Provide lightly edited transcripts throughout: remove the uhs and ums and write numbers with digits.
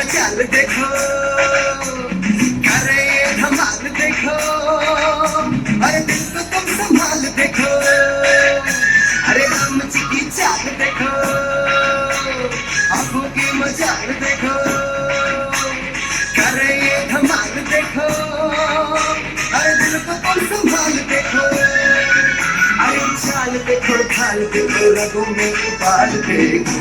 चाल देखो, कर रहे ये धमाल देखो, अरे दिल को तुम संभाल देखो, अरे राम जी की चाल देखो, आंखों की मजाल देखो, कर रहे ये धमाल देखो, अरे दिल को तुम संभाल देखो, अरे चाल देखो, ढाल देखो, रगों में उबाल देखो।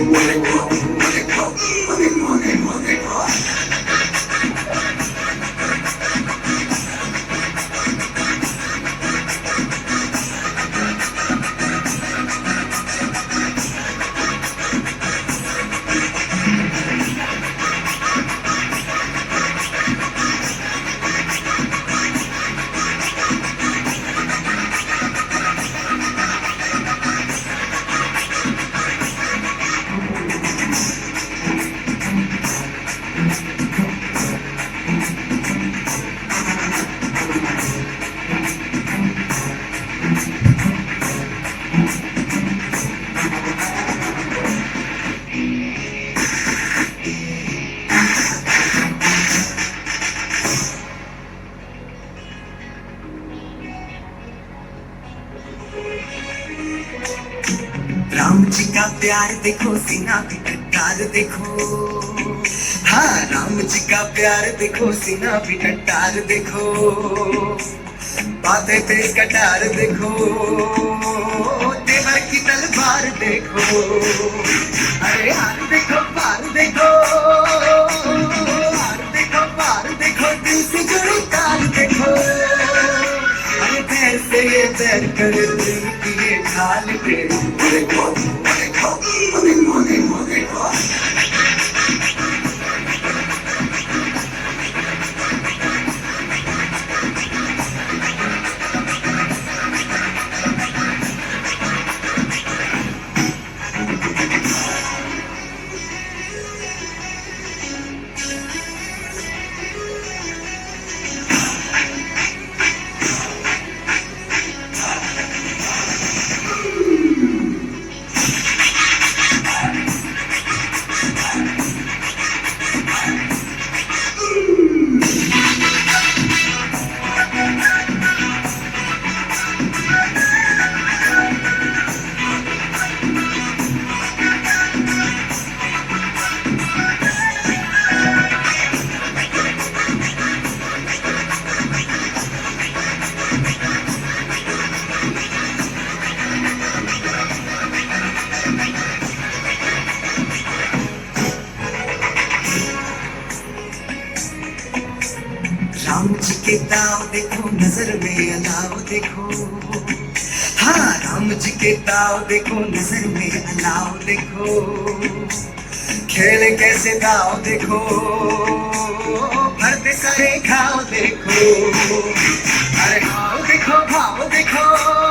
राम जी का प्यार देखो, सीना भी टटार देखो, हाँ राम जी का प्यार देखो, सीना भी टटार देखो, बातें पे कटार देखो, तेवर की तलवार देखो, अरे हार देखो पार देखो, हार देखो पार देखो, दिल से जुड़ी तार देखो, अरे पैर से ये पैर कर दिल की ये ढाल देखो, देखो देखो देखो देखो देखो। राम जी के दाव देखो, नजर में अलाव देखो, हाँ राम जी के दाव देखो, नजर में अलाव देखो, खेल कैसे दाव देखो, भरते करे घाव देखो, अरे भाव देखो भाव देखो।